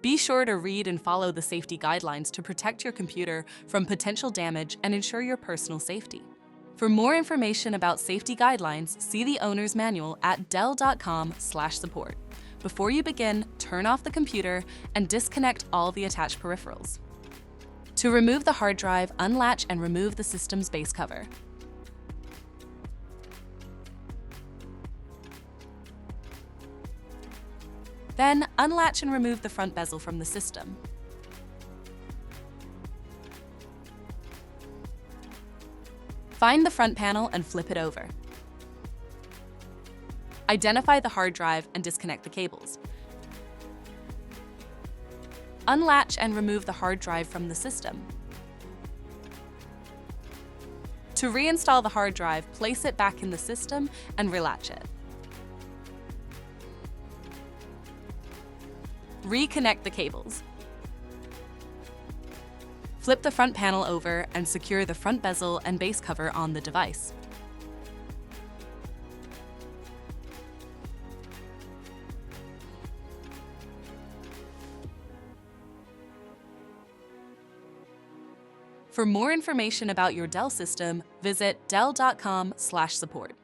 Be sure to read and follow the safety guidelines to protect your computer from potential damage and ensure your personal safety. For more information about safety guidelines, see the owner's manual at dell.com/support. Before you begin, turn off the computer and disconnect all the attached peripherals. To remove the hard drive, unlatch and remove the system's base cover. Then, unlatch and remove the front bezel from the system. Find the front panel and flip it over. Identify the hard drive and disconnect the cables. Unlatch and remove the hard drive from the system. To reinstall the hard drive, place it back in the system and relatch it. Reconnect the cables. Flip the front panel over and secure the front bezel and base cover on the device. For more information about your Dell system, visit dell.com/support.